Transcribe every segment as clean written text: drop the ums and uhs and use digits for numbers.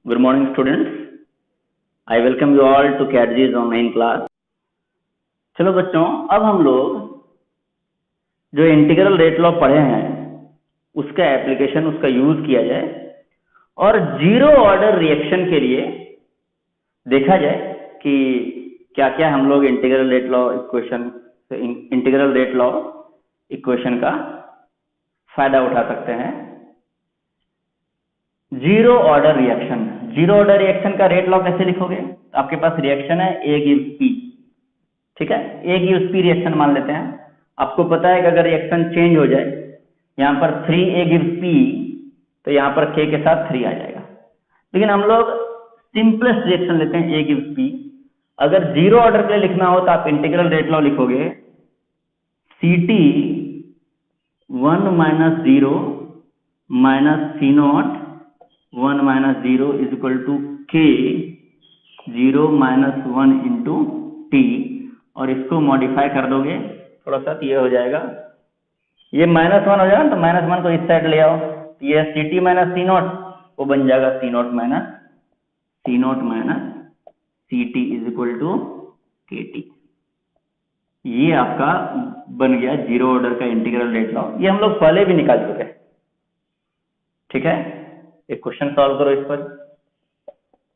Good morning, students. I welcome you all to CATG's online class. चलो बच्चों, अब हम लोग जो इंटीग्रल रेट लॉ पढ़े हैं उसका एप्लीकेशन, उसका यूज किया जाए और जीरो ऑर्डर रिएक्शन के लिए देखा जाए कि क्या क्या हम लोग इंटीग्रल रेट लॉ इक्वेशन का फायदा उठा सकते हैं। जीरो ऑर्डर रिएक्शन का रेट लॉ कैसे लिखोगे? आपके पास रिएक्शन है A gives P, ठीक है। A gives P रिएक्शन मान लेते हैं। आपको पता है कि अगर रिएक्शन चेंज हो जाए, यहाँ पर 3A gives P तो यहाँ पर K के साथ 3 आ जाएगा। लेकिन हम लोग सिंपलेस्ट रिएक्शन लेते हैं A gives P। अगर जीरो ऑर्डर के लिए लिखना हो तो आप इंटीग्रल रेट लॉ लिखोगे CT 1 minus 0 minus C0 1 minus 0 is equal to K 0 minus 1 into T, और इसको मॉडिफाई कर दोगे थोड़ा सा, ये हो जाएगा, ये -1 हो जाएगा तो -1 को इस साइड ले आओ, ये CT माइनस C0 वो बन जाएगा C0 minus CT is equal to KT। ये आपका बन गया जीरो ऑर्डर का इंटीग्रल रेट लॉ। ये हम लोग पहले भी निकाल चुके हैं, ठीक है। एक क्वेश्चन सॉल्व करो इस पर।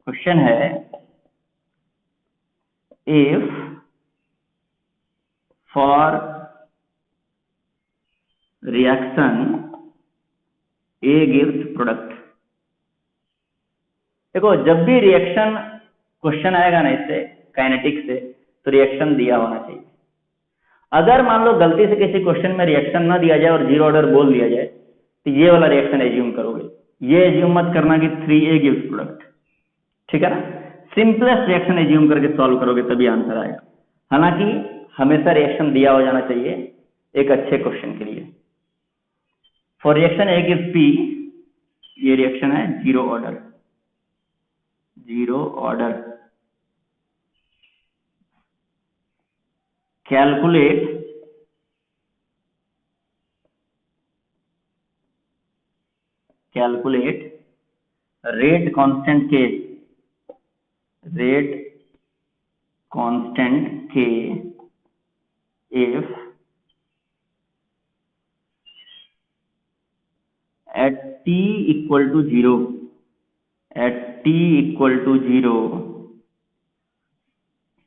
क्वेश्चन है if for reaction A gives product. देखो, जब भी रिएक्शन क्वेश्चन आएगा ना इससे काइनेटिक्स से, तो रिएक्शन दिया होना चाहिए। अगर मान लो गलती से किसी क्वेश्चन में रिएक्शन ना दिया जाए और जीरो ऑर्डर बोल दिया जाए तो ये वाला रिएक्शन एज्यूम करोगे। ये एज्यूम मत करना कि 3A गिव्स प्रोडक्ट, ठीक है ना। सिंपलेस्ट रिएक्शन एज्यूम करके सॉल्व करोगे तभी आंसर आएगा। हालांकि हमेशा रिएक्शन दिया हो जाना चाहिए एक अच्छे क्वेश्चन के लिए। For reaction A gives P, ये रिएक्शन है zero order. Calculate rate constant K if at t equal to 0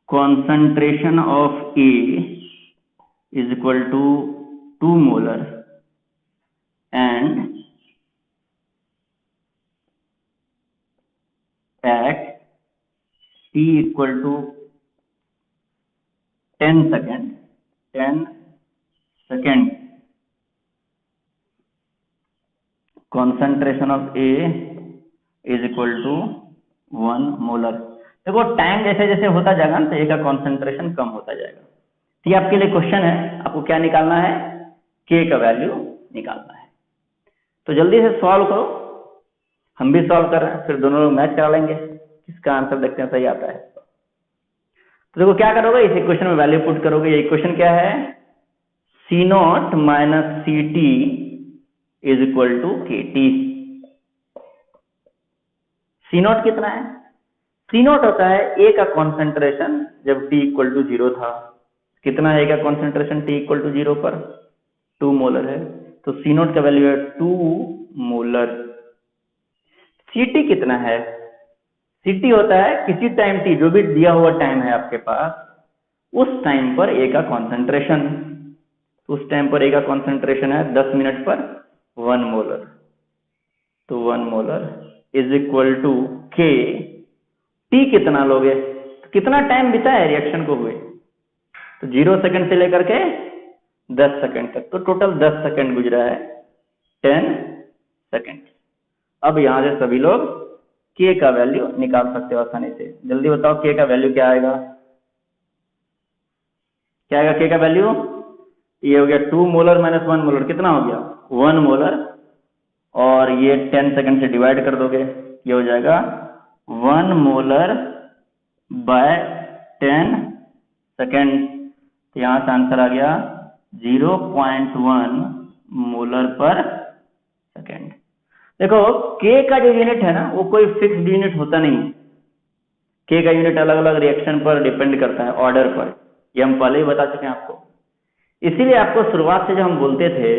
concentration of A is equal to 2 molar and at t equal to 10 second concentration of A is equal to 1 molar। देखो, time जैसे जैसे होता जाएगा ना तो A का concentration कम होता जाएगा। तो ये आपके लिए क्वेश्चन है, आपको क्या निकालना है? K का वैल्यू निकालना है। तो जल्दी से सॉल्व करो, हम भी सॉल्व कर रहे हैं, फिर दोनों लोग मैच करा लेंगे, किसका आंसर देखते हैं सही आता है। तो देखो क्या करोगे, इस इक्वेशन में वैल्यू पुट करोगे। ये इक्वेशन क्या है? C0 minus CT is equal to KT। C0 कितना है? C0 होता है A का कॉन्सेंट्रेशन जब T इक्वल टू 0 था। कितना है A का कॉन्सेंट्रेशन T इक्वल टू 0 पर? 2 मोलर है, तो C0 का वैल्यू है 2 मोलर। CT कितना है? CT होता है किसी टाइम T, जो भी दिया हुआ टाइम है आपके पास, उस टाइम पर A का कॉन्सेंट्रेशन। उस टाइम पर A का कॉन्सेंट्रेशन है 10 मिनट पर 1 मोलर, तो 1 molar is equal to K। T कितना लोगे? तो कितना टाइम बिता है रिएक्शन को हुए? तो 0 सेकंड से लेकर के 10 सेकंड तक, तो टोटल 10 सेकंड गुजरा है, 10 सेकंड। अब यहां से सभी लोग K का वैल्यू निकाल सकते हो आसानी से। जल्दी बताओ K का वैल्यू क्या आएगा? क्या आएगा K का वैल्यू? ये हो गया 2 मोलर माइनस 1 मोलर, कितना हो गया? 1 मोलर, और ये 10 सेकंड से डिवाइड कर दोगे, ये हो जाएगा 1 मोलर बाय 10 सेकंड। तो यहां से आंसर आ गया 0.1 मोलर पर सेकंड। देखो के का जो यूनिट है ना वो कोई फिक्स्ड यूनिट होता नहीं है। के का यूनिट अलग अलग रिएक्शन पर डिपेंड करता है, ऑर्डर पर, ये हम पहले ही बता चुके हैं आपको। इसीलिए आपको शुरुआत से जो हम बोलते थे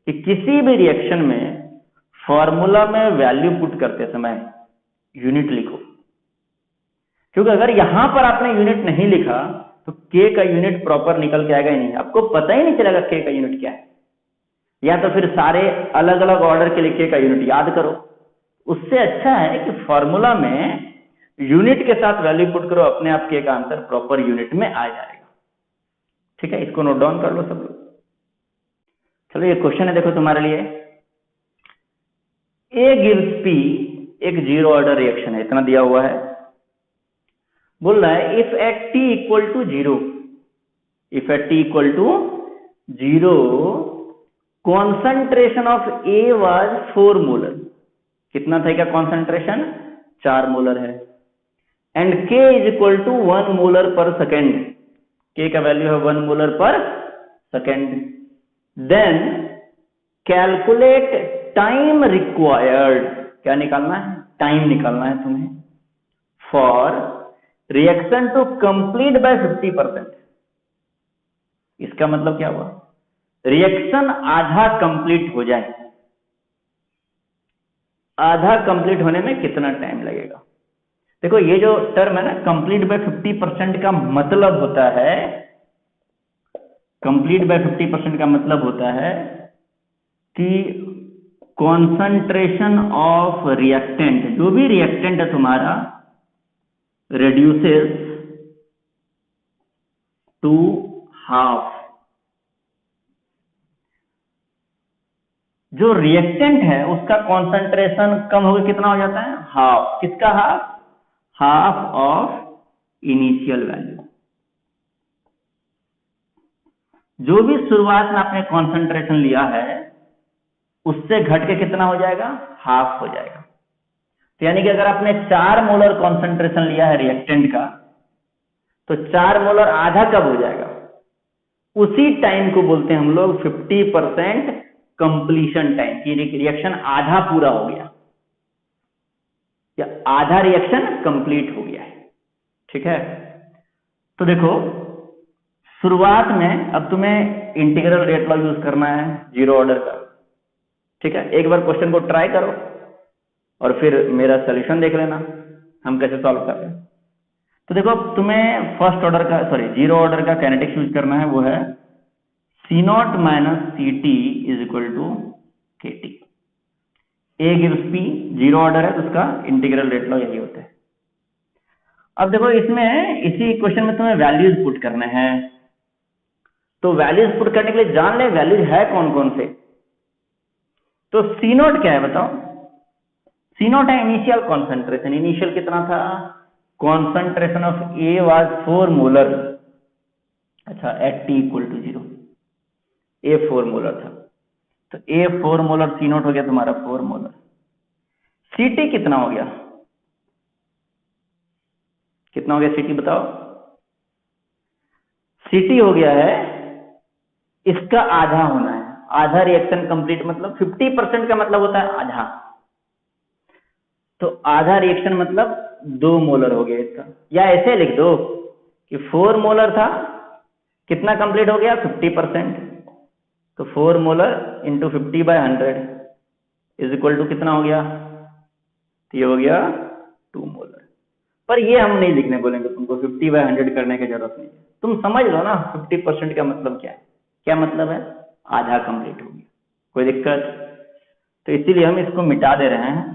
कि किसी भी रिएक्शन में फॉर्मूला में वैल्यू पुट करते समय यूनिट लिखो, क्योंकि अगर यहां पर आपने यूनिट नहीं लिखा तो के का यूनिट प्रॉपर निकल के आएगा ही नहीं, आपको पता ही नहीं चलेगा के का यूनिट क्या है। या तो फिर सारे अलग अलग ऑर्डर के लिए के का यूनिट याद करो, उससे अच्छा है कि फॉर्मूला में यूनिट के साथ वैल्यू पुट करो, अपने आप के का आंसर प्रॉपर यूनिट में आ जाएगा। ठीक है, इसको नोट डाउन कर लो सब लोग। चलो ये क्वेश्चन है, देखो तुम्हारे लिए। ए गिव्स पी, एक जीरो ऑर्डर रिएक्शन है, इतना दिया हुआ है। बोल रहा है if at T equal to zero, if at T equal to zero concentration of A was 4 molar. कितना था क्या कॉन्सेंट्रेशन? 4 मोलर है। And K is equal to 1 molar पर सेकेंड, के का वैल्यू है 1 मोलर पर second. Then calculate time required, क्या निकालना है? टाइम निकालना है तुम्हें, for reaction to complete by 50%। इसका मतलब क्या हुआ? रिएक्शन आधा कंप्लीट हो जाए, आधा कंप्लीट होने में कितना टाइम लगेगा? देखो ये जो टर्म है ना कंप्लीट बाय 50% का मतलब होता है, कंप्लीट बाय 50% का मतलब होता है कि कॉन्सेंट्रेशन ऑफ रिएक्टेंट, जो भी रिएक्टेंट है तुम्हारा, reduces to half। जो रिएक्टेंट है उसका कॉन्सेंट्रेशन कम होकर कितना हो जाता है? हाफ। किसका half? Half of initial value. जो भी शुरुआत में आपने कॉन्सेंट्रेशन लिया है उससे घट के कितना हो जाएगा? हाफ हो जाएगा। तो यानी कि अगर आपने 4 मोलर कॉन्सेंट्रेशन लिया है रिएक्टेंट का, तो 4 मोलर आधा कब हो जाएगा? उसी टाइम को बोलते हैं हम लोग 50% कंप्लीशन टाइम, की रिएक्शन आधा पूरा हो गया या आधा रिएक्शन कंप्लीट हो गया है। ठीक है, तो देखो शुरुआत में अब तुम्हें इंटीग्रल रेट लॉ यूज करना है जीरो ऑर्डर का। ठीक है, एक बार क्वेश्चन को ट्राई करो और फिर मेरा सॉल्यूशन देख लेना हम कैसे सॉल्व कर रहे हैं। तो देखो तुम्हें फर्स्ट ऑर्डर का, सॉरी जीरो ऑर्डर का काइनेटिक्स यूज करना है, वो है C0 minus CT is equal to KT। A gives P, zero order है तो उसका इंटीग्रल रेट लॉ यही होता है। अब देखो इसमें इसी क्वेश्चन में तुम्हें वैल्यूज पुट करने हैं, तो वैल्यूज पुट करने के लिए जान ले वैल्यूज है कौन कौन से। तो C0 क्या है बताओ? C0 है इनिशियल कॉन्सेंट्रेशन। इनिशियल कितना था? Concentration of A was 4 molar. अच्छा, at T equal to 0 A 4 molar था, तो ए 4 मोलर C0 हो गया तुम्हारा 4 मोलर। CT कितना हो गया? कितना हो गया CT बताओ? CT हो गया है, इसका आधा होना है। आधा रिएक्शन कंप्लीट मतलब 50% का मतलब होता है आधा, तो आधा रिएक्शन मतलब 2 मोलर हो गया इसका। या ऐसे लिख दो कि 4 मोलर था, कितना कंप्लीट हो गया? 50%। तो 4 molar into 50/100 is equal to कितना हो गया? तो ये हो गया 2 मोलर। पर ये हम नहीं लिखने बोलेंगे तुमको, 50/100 करने की जरूरत नहीं है। तुम समझ लो ना 50% का मतलब क्या है। क्या मतलब है? आधा कंप्लीट हो गया। कोई दिक्कत? तो इसीलिए हम इसको मिटा दे रहे हैं,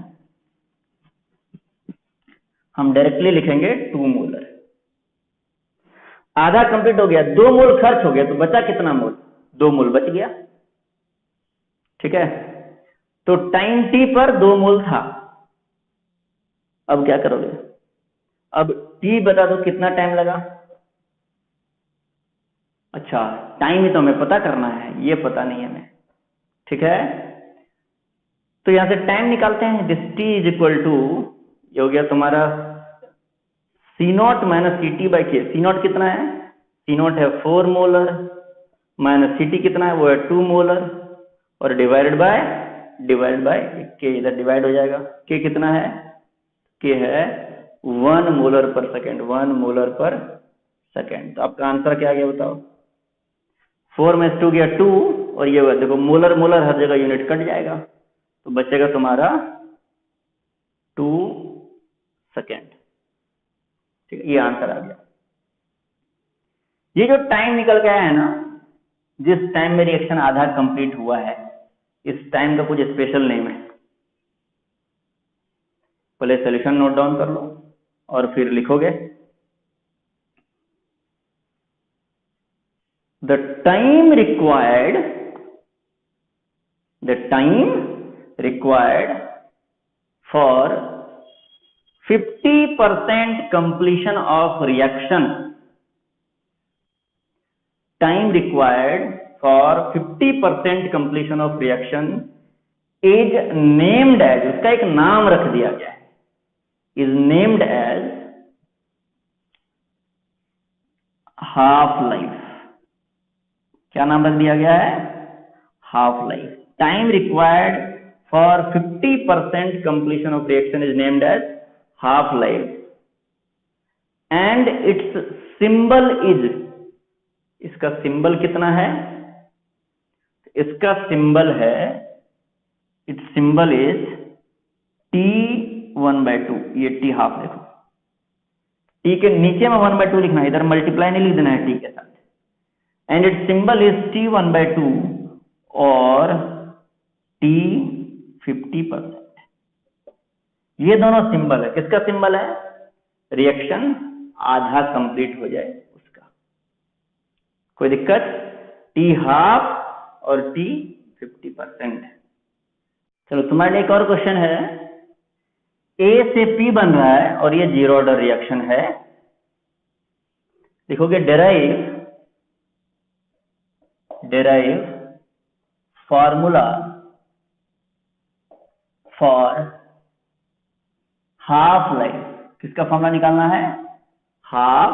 हम डायरेक्टली लिखेंगे 2 मोलर। आधा कंप्लीट हो गया, 2 मोल खर्च हो गया, तो बचा कितना मोल? 2 मोल बच गया। ठीक है, तो टाइम T पर 2 मोल था। अब क्या करोगे? अब T बता दो कितना टाइम लगा। अच्छा, टाइम ही तो हमें पता करना है, ये पता नहीं है हमें। ठीक है, तो यहां से टाइम निकालते हैं। This T is equal to, ये हो गया तुम्हारा C0 माइनस CT/K। C0 कितना है? C0 है 4 मोलर, माइनस CT कितना है? वो है 2 मोलर, और डिवाइडेड बाय डिवाइड बाय के, इधर डिवाइड हो जाएगा। के कितना है? के है 1 मोलर पर सेकेंड, 1 मोलर पर सेकेंड। तो आपका आंसर क्या आ गया बताओ? 4 में 2 गया 2, और ये देखो मोलर मोलर हर जगह यूनिट कट जाएगा, तो बचेगा तुम्हारा 2 सेकेंड। ठीक है, ये आंसर आ गया। ये जो टाइम निकल गया है ना, जिस टाइम में रिएक्शन आधा कंप्लीट हुआ है, इस टाइम का कुछ स्पेशल नेम है। पहले सॉल्यूशन नोट डाउन कर लो और फिर लिखोगे। The time required for 50% completion of reaction, time required for 50% completion of reaction is named as, उसका एक नाम रख दिया गया है, is named as half life। क्या नाम रख दिया गया है? half life। time required for 50% completion of reaction is named as half life and its symbol is, इसका सिंबल कितना है? इसका सिंबल है, इट्स सिंबल इज T1/2। ये T हाफ देखो, T के नीचे में 1/2 लिखना है, इधर मल्टीप्लाई नहीं लिख देना है T के साथ। And it's symbol is T1/2 और T 50%। ये दोनों सिंबल है, किसका सिंबल है? रिएक्शन आधा कंप्लीट हो जाए उसका। कोई दिक्कत? T हाफ और T 50%। चलो तुम्हारे लिए एक और क्वेश्चन है। A से P बन रहा है और ये जीरो ऑर्डर रिएक्शन है। लिखोगे derive formula for half life. किसका फॉर्मूला निकालना है? Half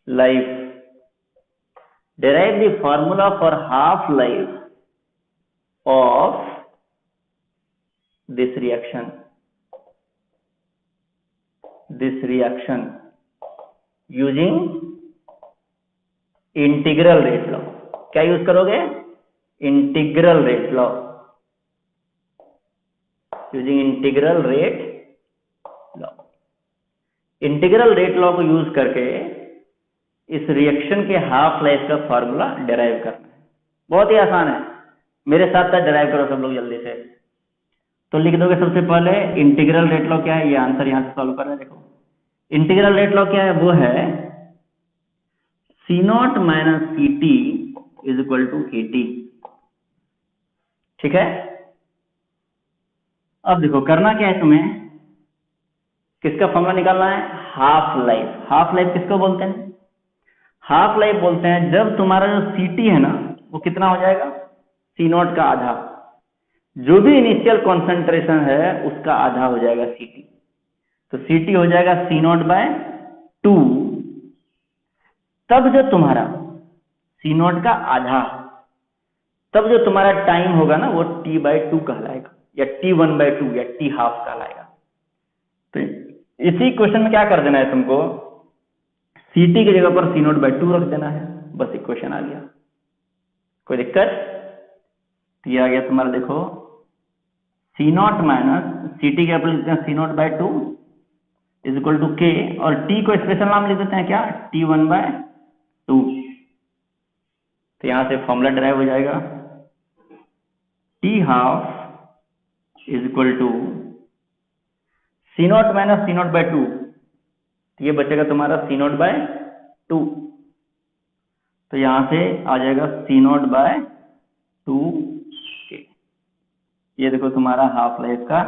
life. Derive the formula for half life of this reaction using integral rate law. क्या यूज करोगे? Integral rate law. Using integral rate law. Integral rate law को use करके इस reaction के half life का formula derive करना है। बहुत ही आसान है, मेरे साथ साथ डेराइव करो सब लोग जल्दी से। तो लिख दोगे सबसे पहले इंटीग्रल रेट लॉ क्या है, ये आंसर यहां से सॉल्व कर रहे हैं। देखो इंटीग्रल रेट लॉ क्या है, वो है C0 minus CT is equal to AT। ठीक है, अब देखो करना क्या है तुम्हें, किसका फॉर्मूला निकालना है? Half life. हाफ लाइफ किसको बोलते हैं? हाफ लाइफ बोलते हैं जब तुम्हारा जो CT है ना, वो कितना हो जाएगा? C0 का आधा। जो भी इनिशियल कॉन्सेंट्रेशन है उसका आधा हो जाएगा CT। तो CT हो जाएगा C0/2। तब जो तुम्हारा C0 का आधा, तब जो तुम्हारा टाइम होगा ना, वो T/2 कहलाएगा, या T1/2 या T हाफ कहलाएगा। तो इसी क्वेश्चन में क्या कर देना है तुमको? CT की जगह पर C0/2 रख देना है, बस इक्वेशन आ गया। कोई दिक्कत? ये आ गया तुम्हारा। देखो C0 माइनस CT के अपन लिखते हैं C0/2 is equal to K, और T को स्पेशल नाम लिख देते हैं क्या? T1/2। तो यहां से फॉर्मूला डिराइव हो जाएगा T half is equal to C0 minus C0/2। ये बचेगा तुम्हारा C0/2। तो यहां से आ जाएगा C0/2 K। ये देखो तुम्हारा हाफ लाइफ का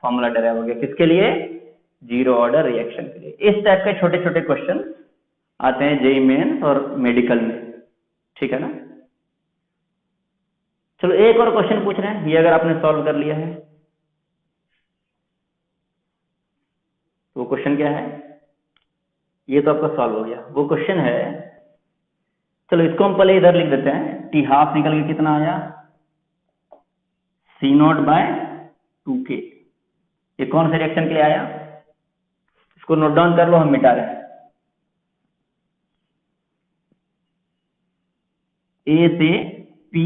फॉर्मूला डिराइव हो गया। किसके लिए? जीरो ऑर्डर रिएक्शन के लिए। इस टाइप के छोटे छोटे क्वेश्चन आते हैं जेईई मेंस और मेडिकल में। ठीक है ना? चलो एक और क्वेश्चन पूछ रहे हैं, ये अगर आपने सॉल्व कर लिया है तो वो क्वेश्चन क्या है? ये तो आपका सॉल्व हो गया। वो क्वेश्चन है, चलो इसको हम पहले इधर लिख देते हैं। T हाफ निकल के कितना आया? C0/2K। ये कौन से रिएक्शन के लिए आया, इसको नोट डाउन कर लो, हम मिटा रहे हैं। ए से पी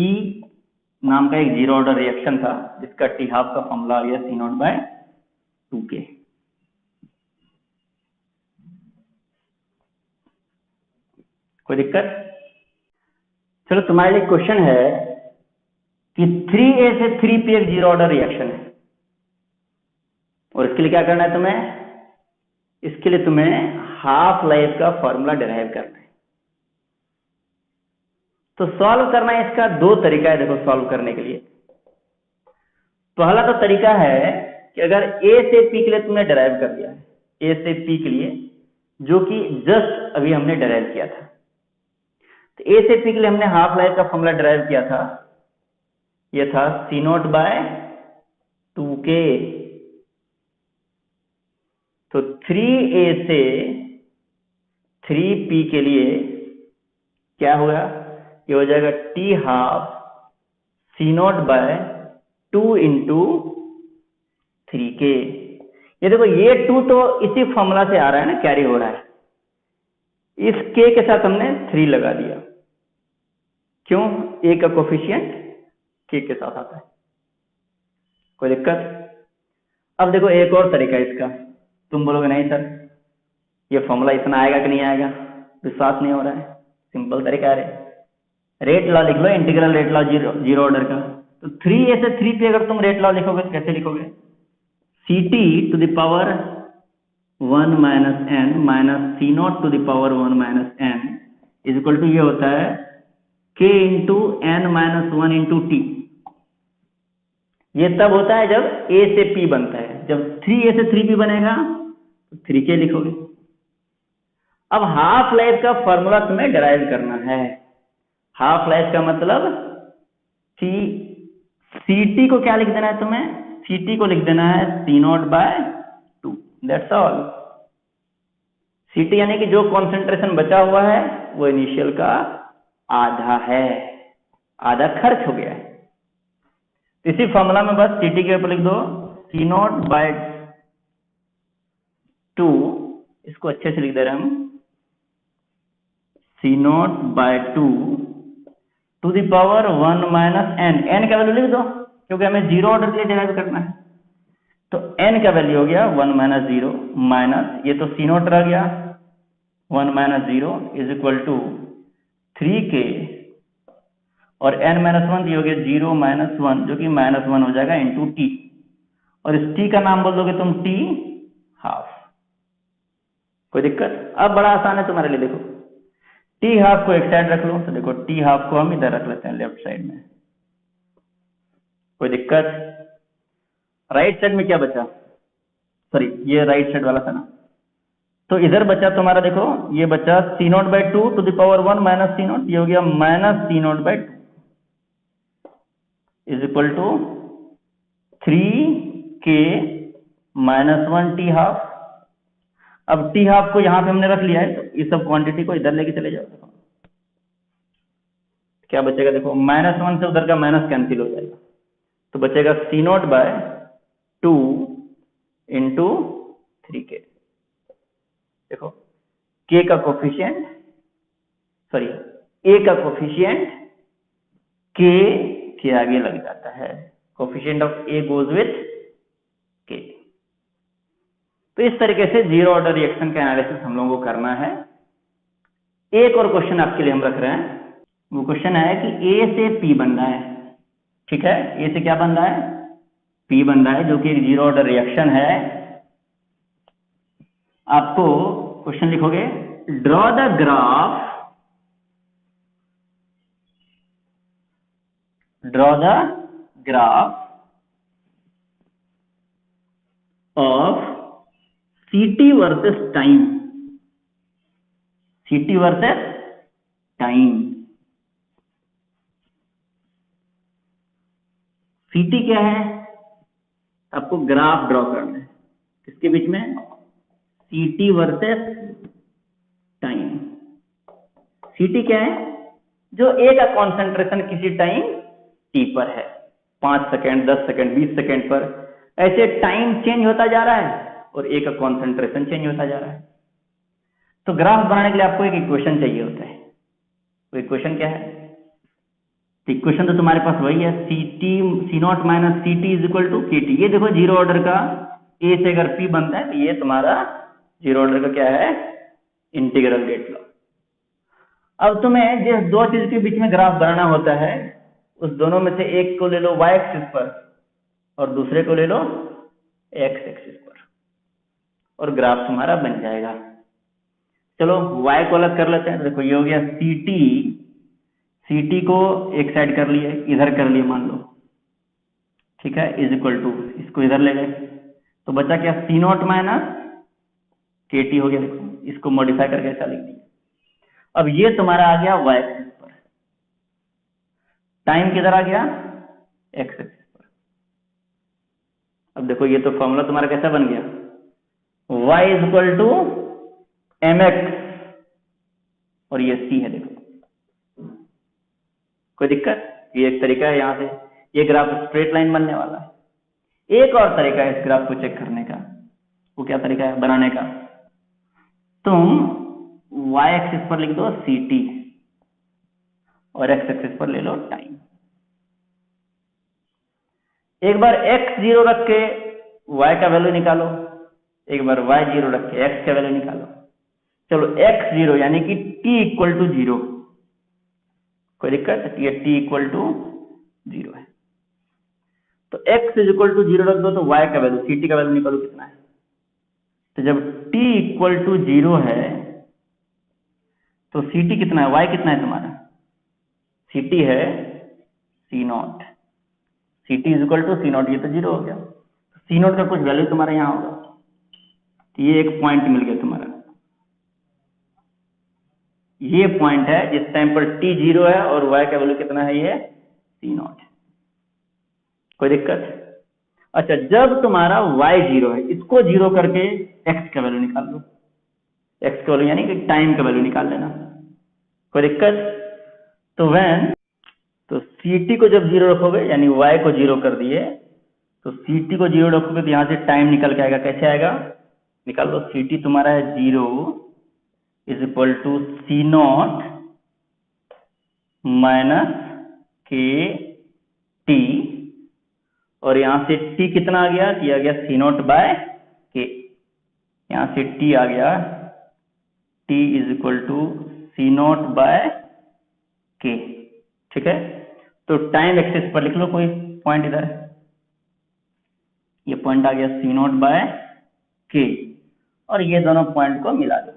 नाम का एक जीरो ऑर्डर रिएक्शन था जिसका टी हाफ का फॉर्मूला आ गया C0/2K। कोई दिक्कत? चलो तुम्हारे लिए क्वेश्चन है कि 3A से 3P एक जीरो ऑर्डर रिएक्शन है और इसके लिए क्या करना है तुम्हें, इसके लिए तुम्हें हाफ लाइफ का फॉर्मूला डिराइव करना है। तो सॉल्व करना है, इसका दो तरीका है देखो सॉल्व करने के लिए। पहला तो तरीका है कि अगर A से P के लिए तुमने डिराइव कर दिया है, A से P के लिए जो कि जस्ट अभी हमने डिराइव किया था, तो A से P के लिए हमने हाफ लाइफ का फॉर्मूला डिराइव किया था, यह था C0/2K। तो 3A से 3P के लिए क्या होगा, ये हो जाएगा T half C0/2 into 3K। ये देखो ये 2 तो इसी फॉर्मूला से आ रहा है ना, कैरी हो रहा है, इस K के साथ हमने 3 लगा दिया। क्यों? A का कोफिशिएंट K के साथ आता है। कोई दिक्कत? अब देखो एक और तरीका है इसका। तुम बोलोगे नहीं सर ये फॉर्मूला इतना आएगा कि नहीं आएगा, विश्वास नहीं हो रहा है। सिंपल तरीका है, रेट लॉ लिख लो, integral rate law zero order का। तो 3A से 3P अगर तुम रेट लॉ लिखोगे तो कैसे लिखोगे, Ct to the power 1 minus n minus C0 to the power 1 minus n is equal to ये होता है K into n minus 1 into T। ये तब होता है जब A से P बनता है, जब 3A से 3P बनेगा तो 3K लिखोगे। अब हाफ लाइफ का फॉर्मूला तुम्हें डिराइव करना है। हाफ लाइफ का मतलब Ct को क्या लिख देना है तुम्हें, Ct को लिख देना है C0/2, दैट्स ऑल। Ct यानी कि जो कॉन्सेंट्रेशन बचा हुआ है वो इनिशियल का आधा है, आधा खर्च हो गया है। इसी फॉर्मूला में बस Ct के ऊपर लिख दो C0/2, इसको अच्छे से लिख दे रहे हैं हम, C0/2 to the power 1 minus n। n का वैल्यू लिख दो क्योंकि हमें जीरो ऑर्डर के लिए डिराइव करना है। तो n का वैल्यू हो गया 1 माइनस 0 माइनस, ये तो C0 रह गया, 1 minus 0 is equal to 3K और n माइनस 1 हो गया 0 माइनस 1 जो कि माइनस 1 हो जाएगा इंटू T, और इस T का नाम बोल दोगे तुम T हाफ। कोई दिक्कत? अब बड़ा आसान है तुम्हारे लिए, देखो T हाफ को एक साइड रख लो, तो देखो T हाफ को हम इधर रख लेते हैं लेफ्ट साइड में। कोई दिक्कत? राइट साइड में क्या बचा, सॉरी ये राइट साइड वाला था ना, तो इधर बचा तुम्हारा देखो ये बचा C0/2 to the power 1 minus C0, ये हो गया minus C0/2 is equal to 3K minus 1 T half. अब T हाफ को यहां पे हमने रख लिया है, तो ये सब क्वांटिटी को इधर लेके चले जाओ। क्या बचेगा देखो, माइनस 1 से उधर का माइनस कैंसिल हो जाएगा, तो बचेगा C0/2 इंटू 3K। देखो K का कोफिशिएंट, सॉरी A का कोफिशिएंट K के आगे लग जाता है, coefficient of A goes with K। तो इस तरीके से जीरो ऑर्डर रिएक्शन का एनालिसिस हम लोगों को करना है। एक और क्वेश्चन आपके लिए हम रख रहे हैं, वो क्वेश्चन है कि A से P बन रहा है, ठीक है, A से क्या बन रहा है, P बन रहा है जो कि एक जीरो ऑर्डर रिएक्शन है। आपको क्वेश्चन लिखोगे draw the graph of Ct versus time, Ct versus time. Ct क्या है, आपको ग्राफ ड्रॉ करना है किसके बीच में, Ct वर्सेस टाइम। Ct क्या है, जो A का कॉन्सेंट्रेशन किसी टाइम T पर है, 5 सेकेंड, 10 सेकेंड, 20 सेकेंड पर ऐसे टाइम चेंज होता जा रहा है और ए का कॉन्सेंट्रेशन चेंज होता जा रहा है। तो ग्राफ बनाने के लिए आपको एक इक्वेशन चाहिए होता है। वो इक्वेशन क्या है? इक्वेशन तो तुम्हारे पास वही है, C not minus C T is equal to K T. ये देखो जीरो ऑर्डर का ए से अगर पी बनता है तो ये तुम्हारा जीरो ऑर्डर का क्या है? Integral rate law. अब तुम्हें जिस दो चीज के बीच में ग्राफ बनाना होता है उस दोनों में से एक को ले लो y एक्सिस पर और दूसरे को ले लो x एक्सिस पर और ग्राफ तुम्हारा बन जाएगा। चलो y को अलग कर लेते हैं। देखो ये हो गया सी टी को एक साइड कर लिए, इधर कर लिए मान लो, ठीक है, इज इक्वल टू इसको इधर ले गए तो बचा क्या? सी नॉट माइनस के टी हो गया। देखो इसको मॉडिफाई करके ऐसा लिख दिया। अब ये तुम्हारा आ गया y एक्सिस पर, टाइम किधर आ गया? x एक्सिस पर। अब देखो ये तो फॉर्मूला तुम्हारा कैसा बन गया? y is equal to mx और ये c है। देखो कोई दिक्कत? ये एक तरीका है, यहां से ये ग्राफ स्ट्रेट लाइन बनने वाला है। एक और तरीका है इस ग्राफ को चेक करने का। वो क्या तरीका है बनाने का? तुम y एक्सिस पर लिख दो सी टी और x एक्सिस पर ले लो टाइम। एक बार x जीरो रख के y का वैल्यू निकालो, एक बार y जीरो रख के x का वैल्यू निकालो। चलो x जीरो यानी कि t इक्वल टू जीरो, कोई दिक्कत? ये t इक्वल टू जीरो है तो x is equal to zero रख दो तो y का वैल्यू, सी टी का वैल्यू निकालो कितना है। तो जब t इक्वल टू जीरो है तो सी टी कितना है? y कितना है तुम्हारा? सी टी है C naught, C T is equal to C naught, ये तो जीरो हो गया। सी नॉट का कुछ वैल्यू तुम्हारा यहाँ होगा तो ये एक पॉइंट मिल गया तुम्हारा। ये पॉइंट है जिस टाइम पर t जीरो है और y का वैल्यू कितना है? ये सी नॉट। कोई दिक्कत? अच्छा, जब तुम्हारा y जीरो है इसको जीरो करके x का वैल्यू निकाल लो। x का वैल्यू यानी कि टाइम का वैल्यू निकाल लेना। कोई दिक्कत? तो तो ct को जब जीरो रखोगे यानी y को जीरो कर दिए तो ct को जीरो रखोगे तो यहां से टाइम निकल के आएगा। कैसे आएगा? निकाल लो। ct तुम्हारा है zero is equal to C not minus K T और यहां से t कितना आ गया? t आ गया सी नॉट बाय के। यहां से t आ गया t is equal to C not by K. ठीक है, तो टाइम एक्सिस पर लिख लो कोई पॉइंट इधर, ये पॉइंट आ गया सी नॉट बाय के और ये दोनों पॉइंट को मिला दो।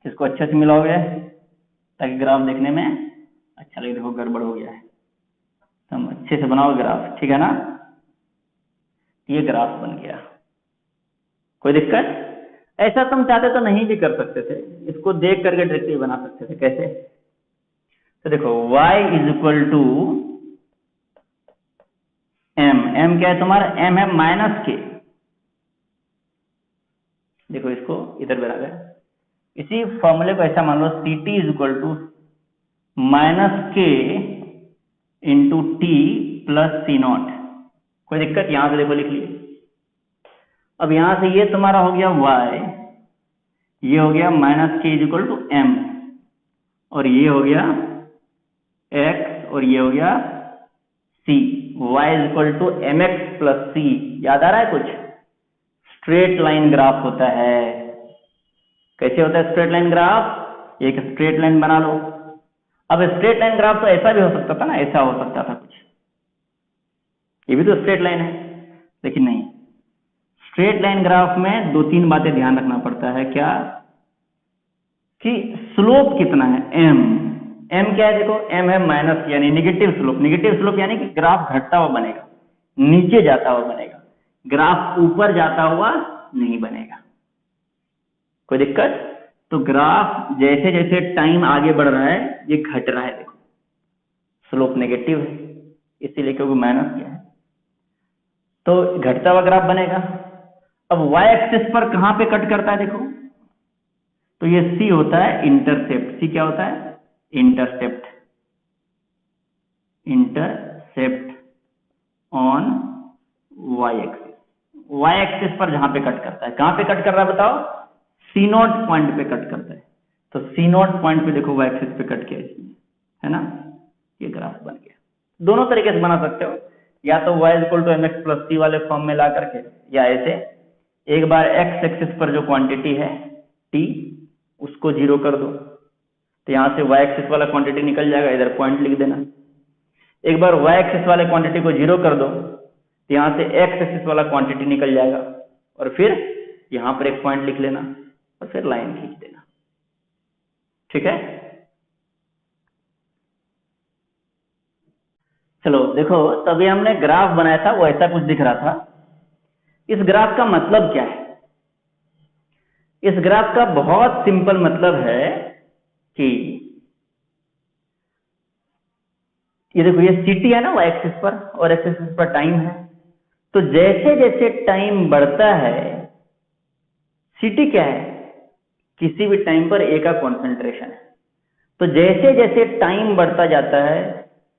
इसको अच्छे से मिलाओगे ताकि ग्राफ देखने में अच्छा लगे। देखो गड़बड़ हो गया है, तुम अच्छे से बनाओ ग्राफ, ठीक है ना? ये ग्राफ बन गया। कोई दिक्कत? ऐसा तुम चाहते तो नहीं भी कर सकते थे, इसको देख करके डायरेक्टली बना सकते थे। कैसे? तो देखो y is equal to m क्या है तुम्हारा? m है माइनस के। देखो इसको इधर बना गया। इसी फॉर्मूले को ऐसा मान लो C T is equal to minus K into T plus C naught. कोई दिक्कत? यहां से देखो लिख लिए। अब यहां से ये तुम्हारा हो गया y, ये हो गया माइनस के इज इक्वल टू m और ये हो गया x और ये हो गया c। y is equal to M X plus C. याद आ रहा है कुछ? स्ट्रेट लाइन ग्राफ होता है। कैसे होता है स्ट्रेट लाइन ग्राफ? एक स्ट्रेट लाइन बना लो। अब स्ट्रेट लाइन ग्राफ तो ऐसा भी हो सकता था ना, ऐसा हो सकता था कुछ, ये भी तो स्ट्रेट लाइन है, लेकिन नहीं। स्ट्रेट लाइन ग्राफ में दो तीन बातें ध्यान रखना पड़ता है। क्या? कि स्लोप कितना है? m क्या है? देखो m है माइनस यानी निगेटिव स्लोप। निगेटिव स्लोप यानी कि ग्राफ घटता हुआ बनेगा, नीचे जाता हुआ बनेगा, ग्राफ ऊपर जाता हुआ नहीं बनेगा। कोई दिक्कत? तो ग्राफ जैसे जैसे टाइम आगे बढ़ रहा है ये घट रहा है। देखो स्लोप नेगेटिव है इसीलिए क्योंकि माइनस किया है, तो घटता हुआ ग्राफ बनेगा। अब y एक्सिस पर कहां पे कट करता है? देखो तो ये c होता है इंटरसेप्ट। c क्या होता है? Intercept. Intercept on y axis, y axis पर जहां पे कट करता है, कहां पे कट कर रहा है बताओ, C0 पॉइंट पे कट करता है। तो C0 पॉइंट पे देखो y एक्सिस पे कट किया इसने, है ना, ये ग्राफ बन गया। दोनों तरीके से बना सकते हो, या तो y = mx + c वाले फॉर्म में ला करके, या ऐसे एक बार x एक्सिस पर जो क्वांटिटी है t उसको 0 कर दो, तो यहां से y एक्सिस वाला क्वांटिटी निकल जाएगा, इधर पॉइंट लिख देना। एक बार y एक्सिस वाले क्वांटिटी को 0 कर दो, तो यहां से x एक्सिस वाला क्वांटिटी निकल जाएगा, और फिर यहां पर एक पॉइंट लिख लेना और फिर लाइन खींच देना। ठीक है, चलो देखो, तभी हमने ग्राफ बनाया था, वो ऐसा कुछ दिख रहा था। इस ग्राफ का मतलब क्या है? इस ग्राफ का बहुत सिंपल मतलब है कि ये देखो, ये सिटी है ना y एक्सिस पर, और x एक्सिस पर टाइम है। तो जैसे जैसे टाइम बढ़ता है, सिटी क्या है, किसी भी टाइम पर a का कॉन्सेंट्रेशन है। तो जैसे जैसे टाइम बढ़ता जाता है,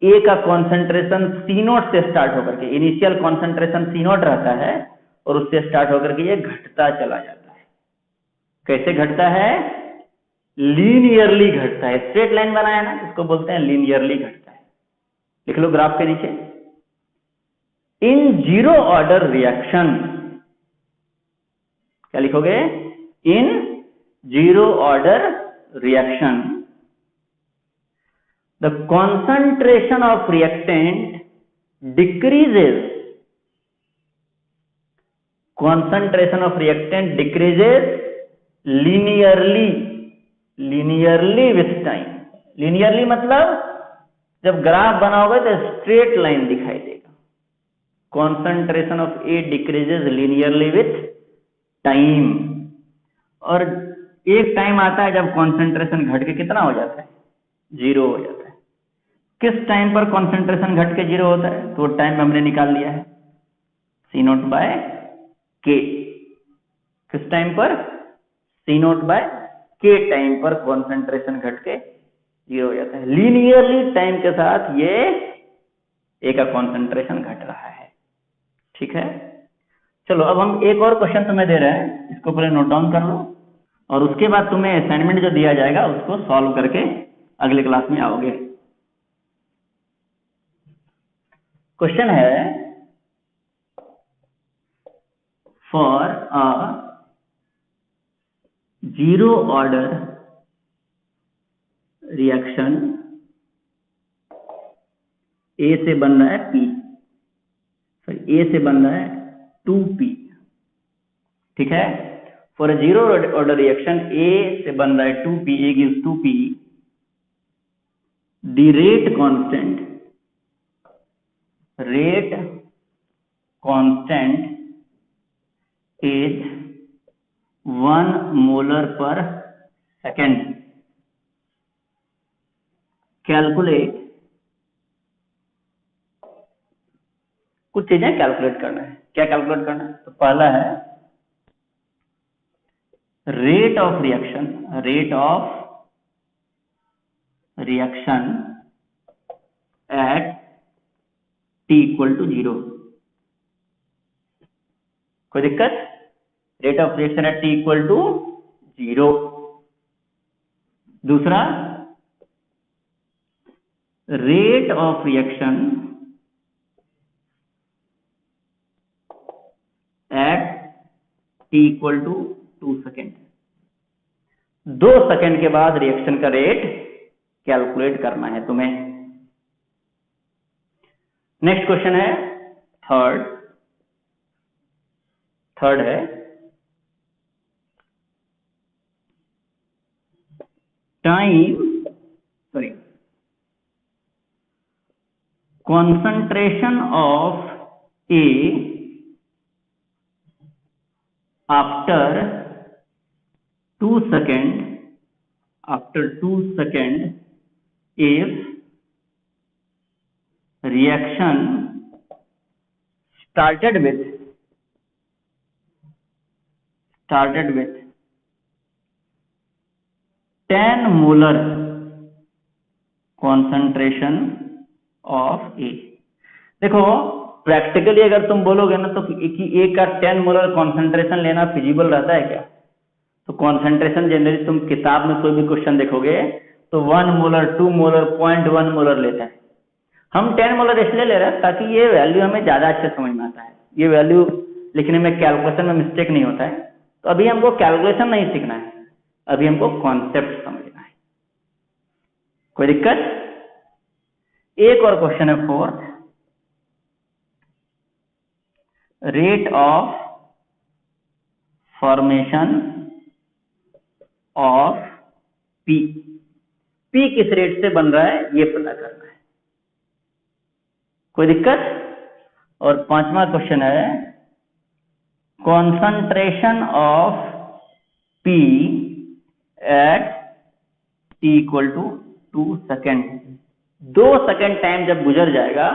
a का कॉन्सेंट्रेशन C0 से स्टार्ट होकर के, इनिशियल कॉन्सेंट्रेशन C0 रहता है, और उससे स्टार्ट होकर के ये घटता चला जाता है। कैसे घटता है? लीनियरली घटता है। स्ट्रेट लाइन बनाया ना, इसको बोलते हैं लीनियरली घटता है। लिख लो ग्राफ के नीचे, इन जीरो ऑर्डर रिएक्शन, क्या लिखोगे? In zero order reaction the concentration of reactant decreases, concentration of reactant decreases linearly with time। linearly मतलब जब ग्राफ बनाओगे तो स्ट्रेट लाइन दिखाई देगा। concentration of A decreases linearly with time, और एक टाइम आता है जब कॉन्सेंट्रेशन घट के कितना हो जाता है? 0 हो जाता है। किस टाइम पर कॉन्सेंट्रेशन घट के 0 होता है? तो टाइम हमने निकाल लिया है, C0/K। किस टाइम पर? C0/K टाइम पर कॉन्सेंट्रेशन घट के 0 हो जाता है। लीनियरली टाइम के साथ ये A का कॉन्सेंट्रेशन घट रहा है। ठीक है, चलो अब हम एक और क्वेश्चन तुम्हें दे रहे हैं, इसको पहले नोट डाउन कर लो, और उसके बाद तुम्हें असाइनमेंट जो दिया जाएगा उसको सॉल्व करके अगले क्लास में आओगे। क्वेश्चन है, for a zero order reaction, A से बन रहा है P, ए से बन रहा है 2P। ठीक है, for a zero order reaction A से बन रहा है 2P, A gives 2P, the rate constant is 1 molar पर सेकेंड। कैलकुलेट, कुछ चीजें कैलकुलेट करना है। क्या कैलकुलेट करना है? तो पहला है rate of reaction eight t = 0। कोई दिक्कत? Rate of reaction eight t = 0। दूसरा, rate of reaction eight t = 2 second. 2 second के बाद रिएक्शन का रेट कैलकुलेट करना है तुम्हें। नेक्स्ट क्वेश्चन है थर्ड है, concentration of A after 2 seconds if reaction started with 10 molar concentration of ए। देखो प्रैक्टिकली अगर तुम बोलोगे ना तो कि ए का 10 मोलर कॉन्सेंट्रेशन लेना फिजिबल रहता है क्या? तो कॉन्सेंट्रेशन जनरली तुम किताब में कोई भी क्वेश्चन देखोगे तो 1 मोलर 2 मोलर 0.1 मोलर लेते हैं। हम 10 मोलर इसलिए ले रहे हैं ताकि ये वैल्यू हमें ज्यादा अच्छे समझ में आता है, ये वैल्यू लिखने में कैलकुलेशन में मिस्टेक नहीं होता है। तो अभी हमको कैलकुलेशन नहीं सीखना है, अभी हमको कॉन्सेप्ट समझना है। कोई दिक्कत? एक और क्वेश्चन है 4th, rate of formation of P. P किस रेट से बन रहा है ये पता करना है। कोई दिक्कत? और 5वां क्वेश्चन है concentration of P at T equal to 2 second. 2 second time जब गुजर जाएगा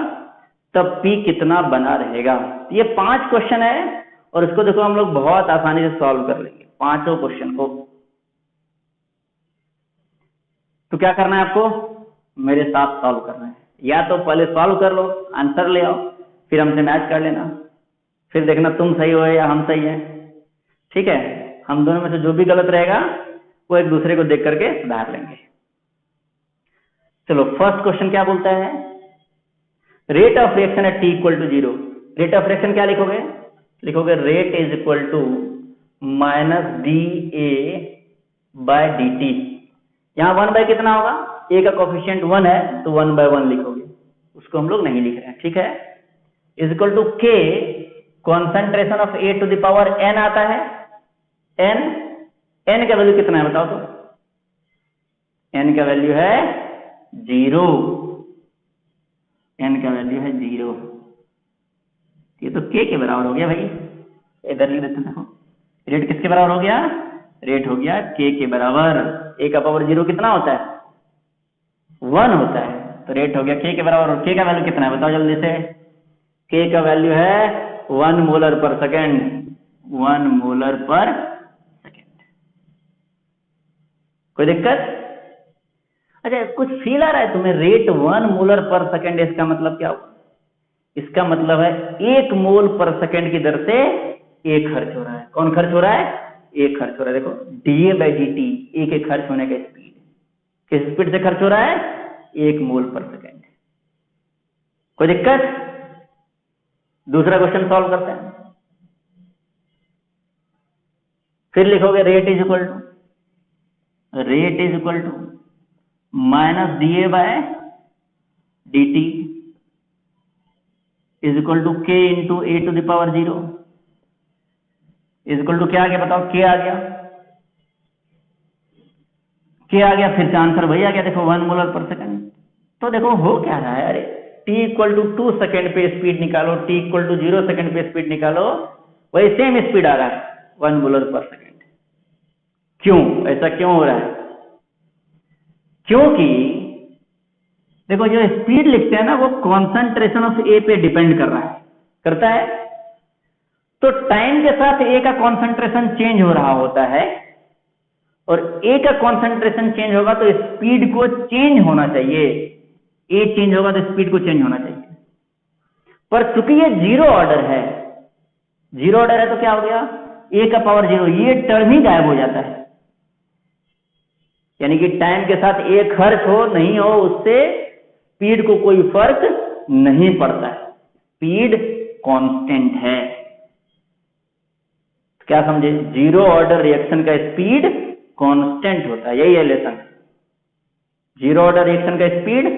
तब पी कितना बना रहेगा। ये 5 क्वेश्चन है और इसको देखो हम लोग बहुत आसानी से सॉल्व कर लेंगे पांचों क्वेश्चन को। तो क्या करना है आपको? मेरे साथ सॉल्व करना है। या तो पहले सॉल्व कर लो, आंसर ले आओ, फिर हमसे मैच कर लेना, फिर देखना तुम सही हो या हम सही है। ठीक है, हम दोनों में से जो भी गलत रहेगा वो एक दूसरे को देख करके सुधार लेंगे। चलो फर्स्ट क्वेश्चन क्या बोलता है? Rate of reaction at T equal to 0। Rate of reaction क्या लिखोगे? लिखोगे rate is equal to minus D A by D T. यहां 1 बाय कितना होगा? ए का कोफिशिएंट 1 है तो 1 बाय 1 लिखोगे, उसको हम लोग नहीं लिख रहे हैं। ठीक है, is equal to K concentration of A to the power N आता है। एन का वैल्यू कितना है बताओ तो? एन का वैल्यू है 0। एन का वैल्यू है 0। ये तो के के बराबर हो गया भाई। इधर लिख देते हैं, रेट किसके बराबर हो गया? रेट हो गया के के बराबर। ए का पावर 0 कितना होता है? 1 होता है, तो रेट हो गया के बराबर। और के का वैल्यू कितना है बताओ जल्दी से? के का वैल्यू है 1 मोलर पर सेकेंड। 1 मोलर पर सेकेंड। कोई दिक्कत? अच्छा कुछ फील आ रहा है तुम्हें? रेट 1 मोलर पर सेकेंड, इसका मतलब क्या होगा? इसका मतलब है 1 मोल पर सेकेंड की दर से ए खर्च हो रहा है। कौन खर्च हो रहा है? ए खर्च हो रहा है। देखो डीए बाई डी टी, ए के खर्च होने का स्पीड। किस स्पीड से खर्च हो रहा है? 1 मोल पर सेकेंड। कोई दिक्कत? दूसरा क्वेश्चन सॉल्व करते हैं। फिर लिखोगे rate is equal to minus D A by D T is equal to K into A to the power 0 is equal to क्या आ गया बताओ? के आ गया। के आ गया, फिर से आंसर वही आ गया। देखो 1 मोलर पर सेकेंड। तो देखो हो क्या रहा है? अरे टी इक्वल टू 2 सेकेंड पे स्पीड निकालो, टी इक्वल टू 0 सेकेंड पे स्पीड निकालो, वही सेम स्पीड आ रहा है 1 मोलर पर सेकेंड। क्यों ऐसा क्यों हो रहा है? क्योंकि देखो जो स्पीड लिखते हैं ना वो कॉन्सेंट्रेशन ऑफ ए पे डिपेंड कर रहा है, करता है। तो टाइम के साथ ए का कॉन्सेंट्रेशन चेंज हो रहा होता है और ए का कॉन्सेंट्रेशन चेंज होगा तो स्पीड को चेंज होना चाहिए। ए चेंज होगा तो स्पीड को चेंज होना चाहिए। पर चूंकि ये 0 ऑर्डर है, 0 ऑर्डर है तो क्या हो गया? ए का पावर 0, ये टर्म ही गायब हो जाता है। यानी कि टाइम के साथ ए खर्च हो नहीं हो उससे स्पीड को कोई फर्क नहीं पड़ता है, स्पीड कांस्टेंट है। क्या समझे? 0 ऑर्डर रिएक्शन का स्पीड कांस्टेंट होता है, यही है लेसन। 0 ऑर्डर रिएक्शन का स्पीड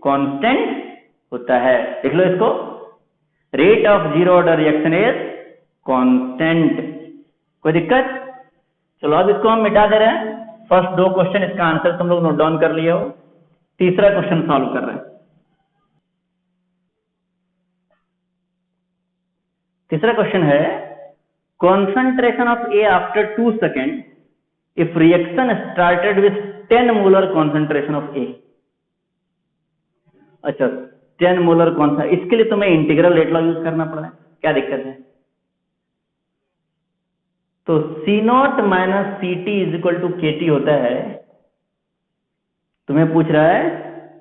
कांस्टेंट होता है। देख लो इसको, rate of 0 order reaction is constant. कोई दिक्कत? चलो अब इसको हम मिटा दे रहे हैं। फर्स्ट 2 क्वेश्चन इसका आंसर तुम लोग नोट डाउन कर लिए हो। तीसरा क्वेश्चन सॉल्व कर रहे हैं। तीसरा क्वेश्चन है concentration of A after 2 seconds if reaction started with 10 molar concentration of A। अच्छा 10 मोलर कौन सा? इसके लिए तुम्हें इंटीग्रल रेट लॉ यूज करना पड़ा है, क्या दिक्कत है? तो C0 minus C T is equal to K T होता है। तुम्हें पूछ रहा है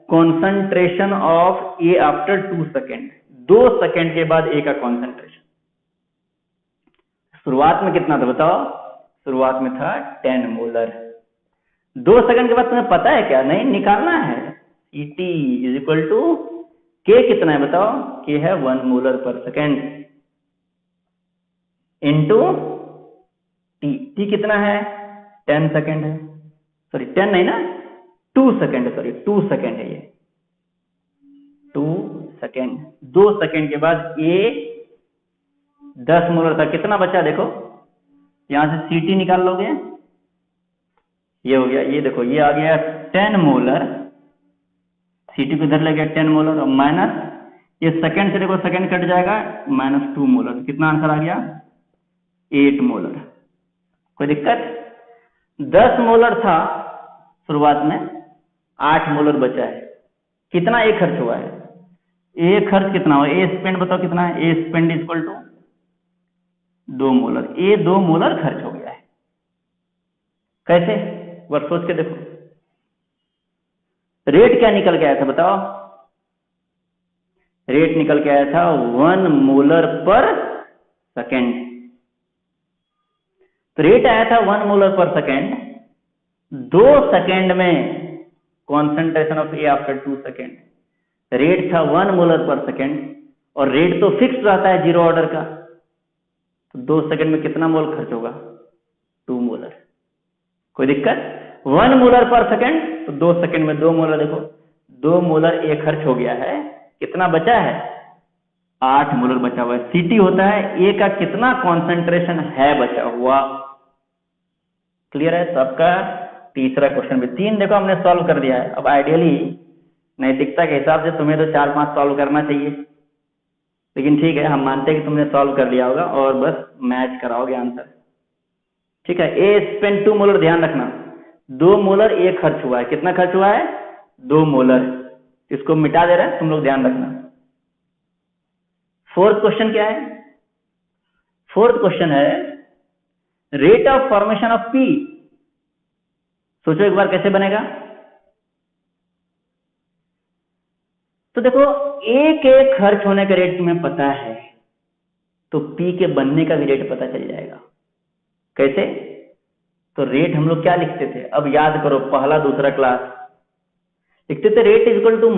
concentration of A after 2 second, 2 second के बाद ए का कॉन्सेंट्रेशन। शुरुआत में कितना था बताओ? शुरुआत में था 10 मोलर। 2 सेकंड के बाद तुम्हें पता है क्या? नहीं, निकालना है। Ct इज इक्वल टू के कितना है बताओ? के है 1 मोलर पर सेकेंड इंटू टी कितना है? 10 सेकेंड है, सॉरी 10 नहीं ना, 2 सेकेंड, सॉरी 2 सेकेंड है ये, 2 सेकेंड। 2 सेकेंड के बाद ए 10 मोलर था, कितना बचा देखो, यहां से Ct निकाल लोगे, ये हो गया, ये देखो ये आ गया 10 मोलर, Ct को इधर ले गया 10 मोलर, और माइनस ये सेकेंड से देखो सेकेंड कट जाएगा, -2 मोलर, कितना आंसर आ गया? 8 मोलर। कोई दिक्कत? 10 मोलर था शुरुआत में, 8 मोलर बचा है। कितना ए खर्च हुआ है? ए खर्च कितना हुआ? ए स्पेंड बताओ कितना है? A spent equal to 2 molar. A 2 molar खर्च हो गया है। कैसे? वर्ष सोच के देखो, रेट क्या निकल के आया था बताओ? रेट निकल के आया था 1 मोलर पर सेकेंड। तो रेट आया था 1 मोलर पर सेकेंड, 2 सेकेंड में concentration of A after 2 second, rate था 1 मोलर पर सेकेंड, और रेट तो फिक्स रहता है 0 ऑर्डर का, तो 2 सेकेंड में कितना मोल खर्च होगा? 2 मोलर। कोई दिक्कत? 1 मोलर पर सेकेंड, तो 2 सेकेंड में 2 मोलर, देखो 2 मोलर ए खर्च हो गया है, कितना बचा है? 8 मोलर बचा हुआ है। Ct होता है ए का कितना कॉन्सेंट्रेशन है बचा हुआ। क्लियर है? तो आपका तीसरा क्वेश्चन भी 3 देखो हमने सॉल्व कर दिया है। अब आइडियली नैतिकता के हिसाब से तुम्हें तो 4-5 सॉल्व करना चाहिए, लेकिन ठीक है, हम मानते हैं कि तुमने सॉल्व कर लिया होगा और बस मैच कराओगे आंसर। ठीक है, ए स्पेंड 2 मोलर, ध्यान रखना 2 मोलर ए खर्च हुआ है, कितना खर्च हुआ है? 2 मोलर। इसको मिटा दे रहे हैं तुम लोग, ध्यान रखना। फोर्थ क्वेश्चन क्या है? फोर्थ क्वेश्चन है rate of formation of P. सोचो एक बार कैसे बनेगा। तो देखो ए के खर्च होने का रेट तुम्हें पता है, तो पी के बनने का भी रेट पता चल जाएगा। कैसे? तो रेट हम लोग क्या लिखते थे? अब याद करो, पहला दूसरा क्लास लिखते थे rate is equal to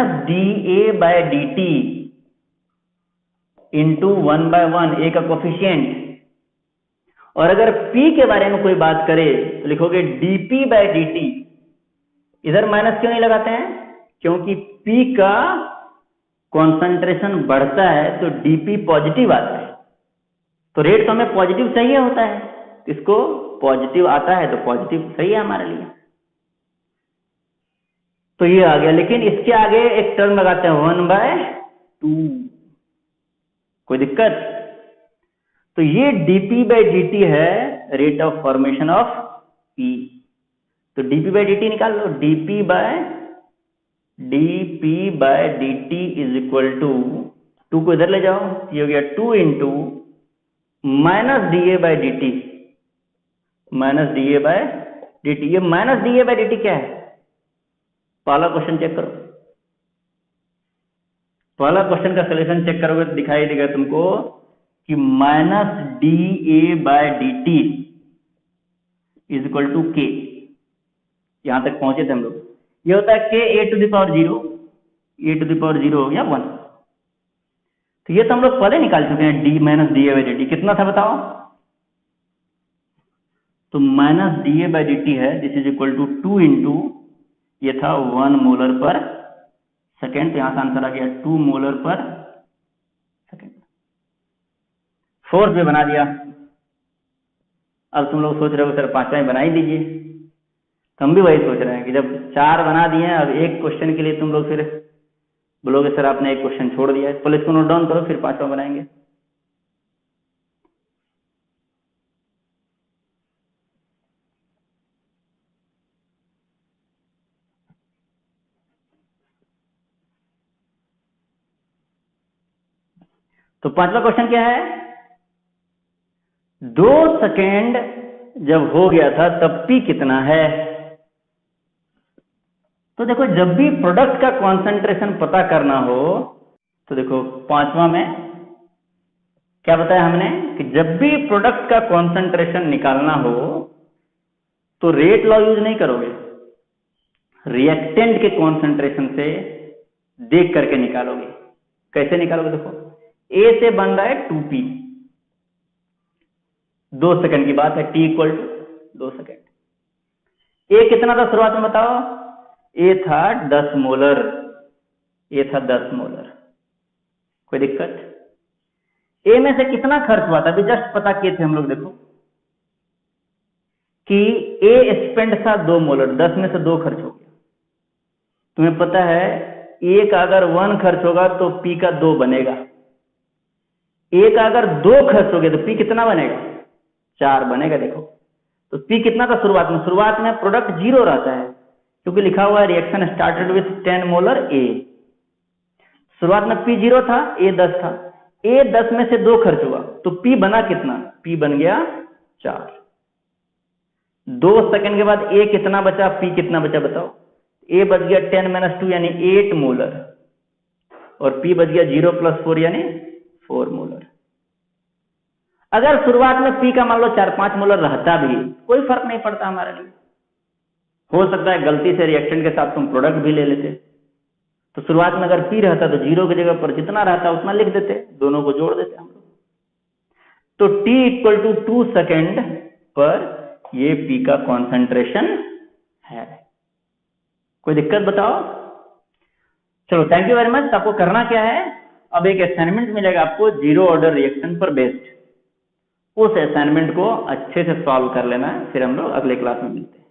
-1/-dA/dt into 1/1 A का कोफिशियंट। और अगर P के बारे में कोई बात करे तो लिखोगे dP/dt। इधर माइनस क्यों नहीं लगाते हैं? क्योंकि P का कॉन्सेंट्रेशन बढ़ता है तो dP पॉजिटिव आता है, तो रेट तो हमें पॉजिटिव चाहिए होता है, इसको पॉजिटिव आता है तो पॉजिटिव सही है हमारे लिए। तो ये आ गया, लेकिन इसके आगे एक टर्म लगाते हैं 1/2। कोई दिक्कत? तो ये dP/dt है rate of formation of P। तो dP/dt निकाल लो, dP/dt इज इक्वल टू 2 को इधर ले जाओ, ये हो गया 2 इंटू -dA/dt, -dA/dt। ये -dA/dt क्या है? पहला क्वेश्चन चेक करो, पहला क्वेश्चन का सॉल्यूशन चेक करोगे तो दिखाई देगा तुमको कि -dA/dt is equal to k। यहां तक पहुंचे थे हम लोग। ये होता है k a⁴0, a⁴0 हो गया 1। तो ये तो हम लोग पहले निकाल चुके हैं, -dA/dt कितना था बताओ? तो -dA/dt है, this is equal to 2 into, ये था 1 मोलर पर सेकेंड, तो यहां से आंसर आ गया 2 मोलर पर सेकेंड। फोर्थ भी बना दिया। अब तुम लोग सोच रहे हो सर 5वां ही बना ही दीजिए। तो हम भी वही सोच रहे हैं कि जब 4 बना दिए हैं, अब एक क्वेश्चन के लिए तुम लोग फिर बोलोगे सर आपने एक क्वेश्चन छोड़ दिया है। पहले इसको नोट डाउन करो, फिर 5वां बनाएंगे। तो 5वां क्वेश्चन क्या है? 2 सेकेंड जब हो गया था तब P कितना है? तो देखो जब भी प्रोडक्ट का कॉन्सेंट्रेशन पता करना हो, तो देखो 5वां में क्या बताया हमने कि जब भी प्रोडक्ट का कॉन्सेंट्रेशन निकालना हो तो रेट लॉ यूज नहीं करोगे, रिएक्टेंट के कॉन्सेंट्रेशन से देख करके निकालोगे। कैसे निकालोगे? देखो ए से बन रहा है 2p, 2 सेकंड की बात है, t इक्वल टू 2 सेकंड। ए कितना था शुरुआत में बताओ? ए था 10 मोलर, ए था 10 मोलर। कोई दिक्कत? ए में से कितना खर्च हुआ था अभी जस्ट पता किए थे हम लोग। देखो कि ए स्पेंड था 2 मोलर, 10 में से 2 खर्च हो गया। तुम्हें पता है ए का अगर 1 खर्च होगा तो पी का 2 बनेगा, ए का अगर 2 खर्च हो गया तो पी कितना बनेगा? 4 बनेगा। देखो तो पी कितना था शुरुआत में? शुरुआत में प्रोडक्ट 0 रहता है क्योंकि लिखा हुआ है रिएक्शन स्टार्टेड विथ 10 मोलर ए। शुरुआत में पी 0 था, ए 10 था, ए 10 में से 2 खर्च हुआ तो पी बना कितना? पी बन गया 4। 2 सेकंड के बाद ए कितना बचा, पी कितना बचा बताओ? ए बच गया 10 - 2 यानी 8 मोलर और पी बच गया 0 + 4 यानी 4 मोलर। अगर शुरुआत में पी का मान लो 4-5 मोलर रहता भी कोई फर्क नहीं पड़ता हमारे लिए। हो सकता है गलती से रिएक्टेंट के साथ तुम प्रोडक्ट भी ले लेते, तो शुरुआत में अगर पी रहता तो 0 की जगह पर जितना रहता उतना लिख देते, दोनों को जोड़ देते हम लोग। तो t = 2 सेकेंड पर ये पी का कॉन्सेंट्रेशन है। कोई दिक्कत बताओ? चलो थैंक यू वेरी मच। आपको करना क्या है, अब एक असाइनमेंट मिलेगा आपको 0 ऑर्डर रिएक्शन पर बेस्ड। उस असाइनमेंट को अच्छे से सॉल्व कर लेना है, फिर हम लोग अगले क्लास में मिलते हैं।